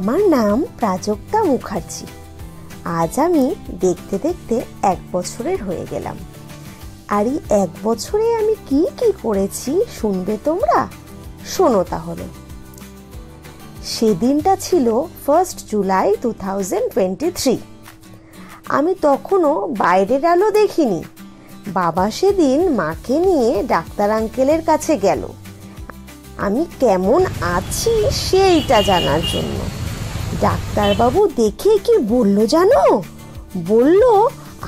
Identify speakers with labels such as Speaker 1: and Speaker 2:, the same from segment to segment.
Speaker 1: আমার নাম প্রাজক্তা মুখার্জি। আজ আমি দেখতে দেখতে 1 বছরের হয়ে গেলাম। আর এই 1 বছরে আমি কি কি করেছি শুনবে তোমরা? শোনো তাহলে। সেদিনটা ছিল 1 জুলাই 2023। আমি তখনও বাইরের আলো দেখিনি। বাবা সেদিন মাকে নিয়ে ডাক্তার আঙ্কেলের কাছে গেল আমি কেমন আছি সেইটা জানার জন্য। ডাক্তারবাবু দেখে কি বলল জানো? বলল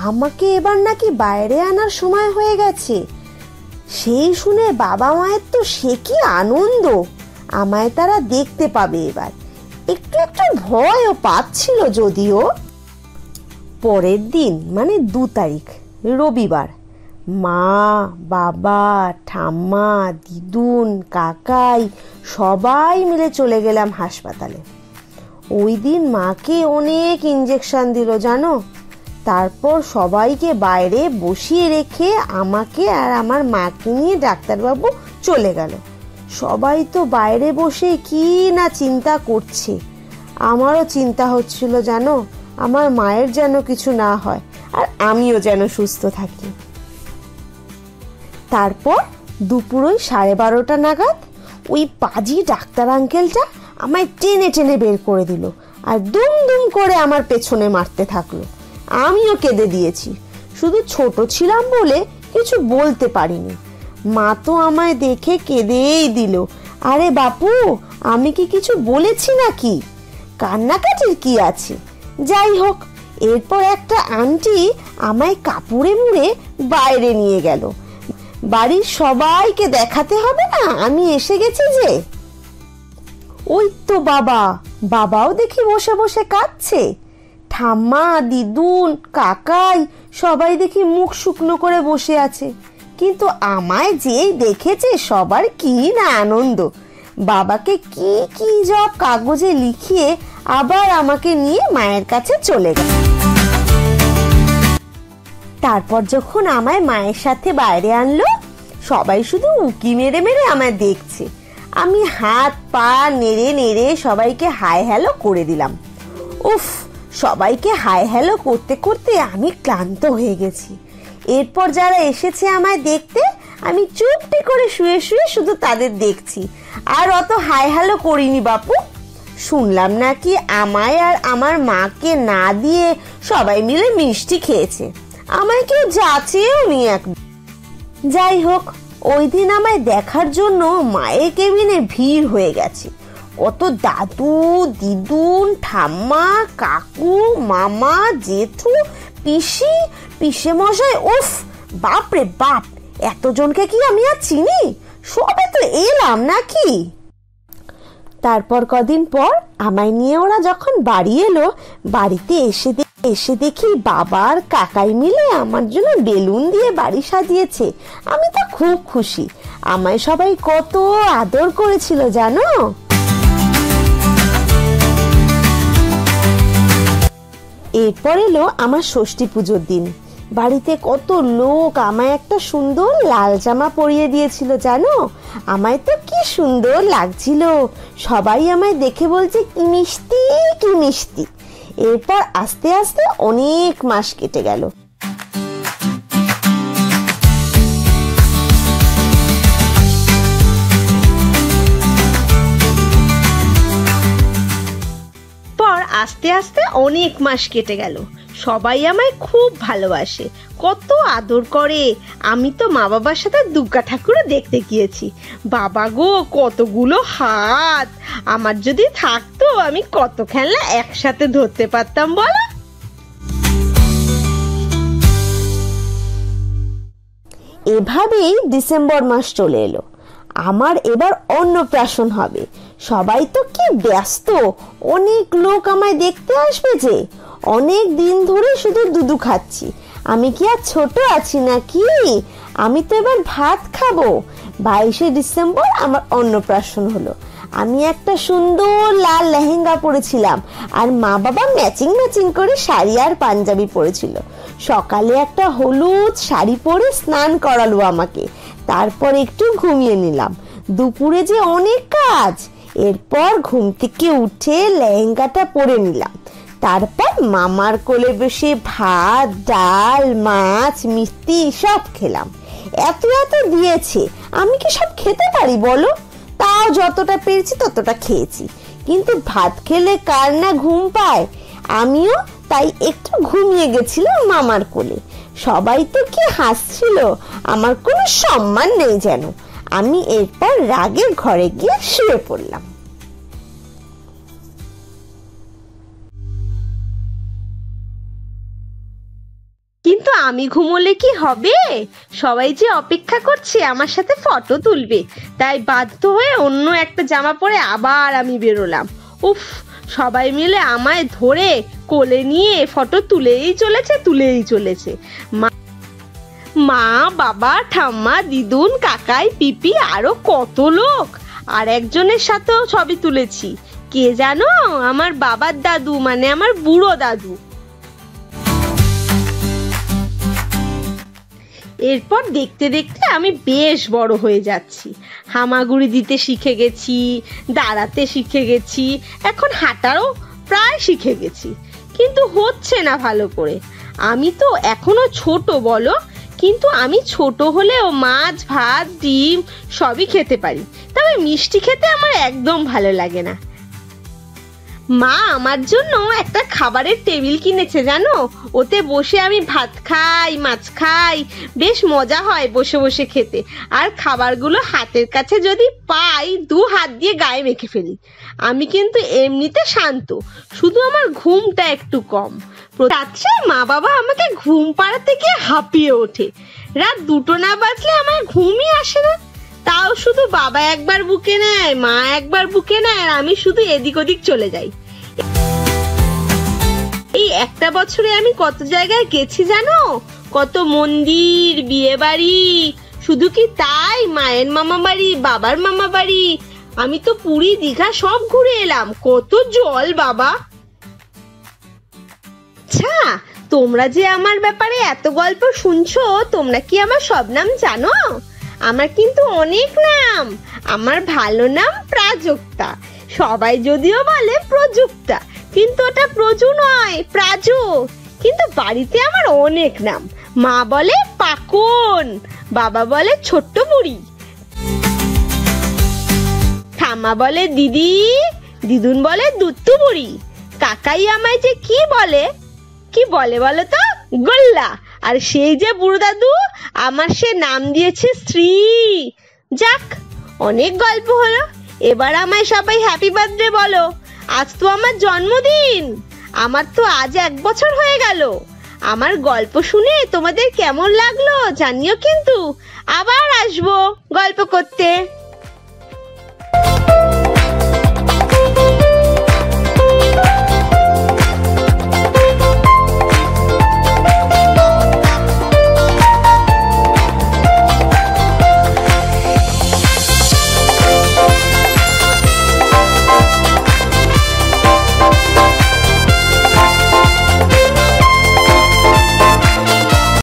Speaker 1: আমাকে এবার নাকি বাইরে আনার সময় হয়ে গেছে। সেই শুনে বাবা মায়ের তো সে কি আনন্দ, আমায় তারা দেখতে পাবে এবার। একটু একটু ভয়ও পাচ্ছিল যদিও। পরের দিন মানে 2 তারিখ রবিবার, মা, বাবা, ঠাম্মা, দিদুন, কাকাই সবাই মিলে চলে গেলাম হাসপাতালে। ওই দিন মাকে অনেক ইঞ্জেকশন দিল জানো। তারপর সবাইকে বাইরে বসিয়ে রেখে আমাকে আর আমার মাকে নিয়ে ডাক্তারবাবু চলে গেল। সবাই তো বাইরে বসে কি না চিন্তা করছে। আমারও চিন্তা হচ্ছিল জানো, আমার মায়ের যেন কিছু না হয় আর আমিও যেন সুস্থ থাকি। তারপর দুপুরই 12:30 নাগাদ ওই পাজি ডাক্তার আঙ্কেলটা আমায় টেনে টেনে বের করে দিল আর দুম দুম করে আমার পেছনে মারতে থাকলো। আমিও কেঁদে দিয়েছি, শুধু ছোট ছিলাম বলে কিছু বলতে পারিনি। মা তো আমায় দেখে কেঁদেই দিল। আরে বাপু, আমি কি কিছু বলেছি নাকি? কান্নাকাটির কি আছে? যাই হোক, এরপর একটা আন্টি আমায় কাপড়ে মুড়ে বাইরে নিয়ে গেল। বাড়ির সবাইকে দেখাতে হবে না আমি এসে গেছি যে। ওই তো বাবাও দেখি বসে বসে কাঁদছে। ঠাম্মা, দিদুন, কাকাই সবাই দেখি মুখ শুকনো করে বসে আছে। কিন্তু আমায় যেই দেখেছে সবার কি না আনন্দ। বাবাকে কি কি সব কাগজে লিখিয়ে আবার আমাকে নিয়ে মায়ের কাছে চলে গেল। তারপর যখন আমায় মায়ের সাথে বাইরে আনলো, সবাই শুধু উকি মেরে মেরে আমায় দেখছে। আমি হাত পা নেড়ে নেড়ে সবাইকে হাই হ্যালো করে দিলাম। উফ, সবাইকে হাই হ্যালো করতে করতে আমি ক্লান্ত হয়ে গেছি। এরপর যারা এসেছে আমায় দেখতে, আমি চুপটি করে শুয়ে শুয়ে শুধু তাদের দেখছি, আর অত হাই হ্যালো করিনি বাপু। শুনলাম নাকি আমায় আর আমার মাকে না দিয়ে সবাই মিলে মিষ্টি খেয়েছে। আমায় কেউ যাচেও নি একবার। যাই হোক, ওই দিন আমায় দেখার জন্য মায়ের কেবিনে ভিড় হয়ে গেছে। কত দাদু, দিদুন, ঠাম্মা, কাকু, মামা, জেঠু, পিসি, পিসে মশাই। উফ, বাপরে বাপ, এতজনকে কি আমি আর চিনি? সবে তো এলাম নাকি। তারপর কদিন পর আমায় নিয়ে ওরা যখন বাড়ি এলো, বাড়িতে এসে দেখি বাবা আর কাকাই মিলে আমার জন্য বেলুন দিয়ে বাড়ি সাজিয়েছে। আমি তো খুব খুশি। আমায় সবাই কত আদর করেছিল জানো। এরপর এলো আমার ষষ্ঠী পুজোর দিন। বাড়িতে কত লোক আমায় একটা সুন্দর লাল জামা পরিয়ে দিয়েছিল জানো। আমায় তো কি সুন্দর লাগছিল। সবাই আমায় দেখে বলছে কি মিষ্টি কি মিষ্টি। এরপর আস্তে আস্তে অনেক মাস কেটে গেল। আস্তে আস্তে অনেক মাস কেটে গেল। সবাই আমায় খুব ভালোবাসে, কত আদর করে। আমি তো মা বাবার সাথে দুর্গা ঠাকুরও দেখতে গিয়েছি। বাবা গো, কতগুলো হাত! আমার যদি থাকতো আমি কত খেলনা একসাথে ধরতে পারতাম বলো। এভাবেই ডিসেম্বর মাস চলে এলো। আমার এবার অন্নপ্রাশন হবে। সবাই তো কি ব্যস্ত, অনেক লোক আমায় দেখতে আসবে যে। অনেক দিন ধরে শুধু দুধু খাচ্ছি। আমি কি আর ছোট আছি নাকি? আমি তো এবার ভাত খাবো। 22শে ডিসেম্বর আমার অন্নপ্রাশন হলো। আমি একটা সুন্দর লাল লেহেঙ্গা পরেছিলাম আর মা বাবা ম্যাচিং ম্যাচিং করে শাড়ি আর পাঞ্জাবি পরেছিল। সকালে একটা হলুদ শাড়ি পরে স্নান করালো আমাকে। তারপর একটু ঘুমিয়ে নিলাম। দুপুরে যে অনেক কাজ, এরপর ঘুম থেকে উঠে লেহেঙ্গাটা পরে নিলাম। তারপর মামার কোলে বসে ভাত, ডাল, মাছ, মিষ্টি সব খেলাম। এত এত দিয়েছে, আমি কি সব খেতে পারি বলো? তাও যতটা পেরেছি ততটা খেয়েছি। কিন্তু ভাত খেলে কার না ঘুম পায়, আমিও তাই একটু ঘুমিয়ে গেছিলাম মামার কোলে। সবাই তো কি হাসছিল, আমার কোনো সম্মান নেই যেন। আমি এরপর রাগে ঘরে গিয়ে শুয়ে পড়লাম।
Speaker 2: কিন্তু আমি ঘুমোলে কি হবে? সবাই যে অপেক্ষা করছে আমার সাথে ফটো তুলবে, তাই বাধ্য হয়ে অন্য একটা জামা পরে আবার আমি বেরোলাম। উফ, সবাই মিলে আমায় ধরে কোলে নিয়ে ফটো তুলেই চলেছে। মা, বাবা, ঠাম্মা, দিদুন, কাকাই, পিপি, আরো কত লোক। আর একজনের সাথেও ছবি তুলেছি, কে জানো? আমার বাবার দাদু, মানে আমার বুড়ো দাদু। এরপর দেখতে দেখতে আমি বেশ বড় হয়ে যাচ্ছি। হামাগুড়ি দিতে শিখে গেছি, দাঁড়াতে শিখে গেছি, এখন হাঁটারও প্রায় শিখে গেছি, কিন্তু হচ্ছে না ভালো করে। আমি তো এখনো ছোট বলো, কিন্তু আমি ছোট হলেও মাছ, ভাত, ডিম সবই খেতে পারি। তবে মিষ্টি খেতে আমার একদম ভালো লাগে না। মা আমার জন্য একটা খাবারের টেবিল কিনেছে জানো, ওতে বসে আমি ভাত খাই, মাছ খাই, বেশ মজা হয় বসে বসে খেতে। আর খাবারগুলো হাতের কাছে যদি পাই, 2 হাত দিয়ে গায়ে মেখে ফেলি। আমি কিন্তু এমনিতে শান্ত, শুধু আমার ঘুমটা একটু কম। রাত্রে মা বাবা আমাকে ঘুম পাড়াতে গিয়ে হাঁপিয়ে ওঠে। রাত 2টো না বাজলে আমার ঘুমই আসে না। তাও শুধু বাবা একবার বুকে নেয়, মা একবার বুকে নেয়, আর আমি শুধু এদিক ওদিক চলে যাই। এই একটা বছরে আমি কত জায়গায় গেছি জানো, কত মন্দির, বিয়ে বাড়ি। শুধু কি তাই, মায়ের মামা বাড়ি, বাবার মামা বাড়ি। আমি তো পুরী, দীঘা সব ঘুরে এলাম। কত জল বাবা। আচ্ছা, তোমরা যে আমার ব্যাপারে এত গল্প শুনছো, তোমরা কি আমার সব নাম জানো? আমার কিন্তু অনেক নাম। আমার ভালো নাম প্রাজক্তা। সবাই যদিও বলে প্রযুক্তা, কিন্তু ওটা প্রজু নয়, প্রাজু। কিন্তু বাড়িতে আমার অনেক নাম। মা বলে পাকন, বাবা বলে ছোট্ট বুড়ি, ঠাম্মা বলে দিদি, দিদুন বলে দুত্তু বুড়ি, কাকাই আমায় যে কি বলে বলো তো, গোল্লা। আর সেই যে বুড়ো দাদু, আমার সে নাম দিয়েছে শ্রী। যাক, অনেক গল্প হলো। এবার আমায় সবাই হ্যাপি বার্থডে বলো। আজ তো আমার জন্মদিন। আমার তো আজ 1 বছর হয়ে গেল। আমার গল্প শুনে তোমাদের কেমন লাগলো জানিও, কিন্তু আবার আসবো গল্প করতে।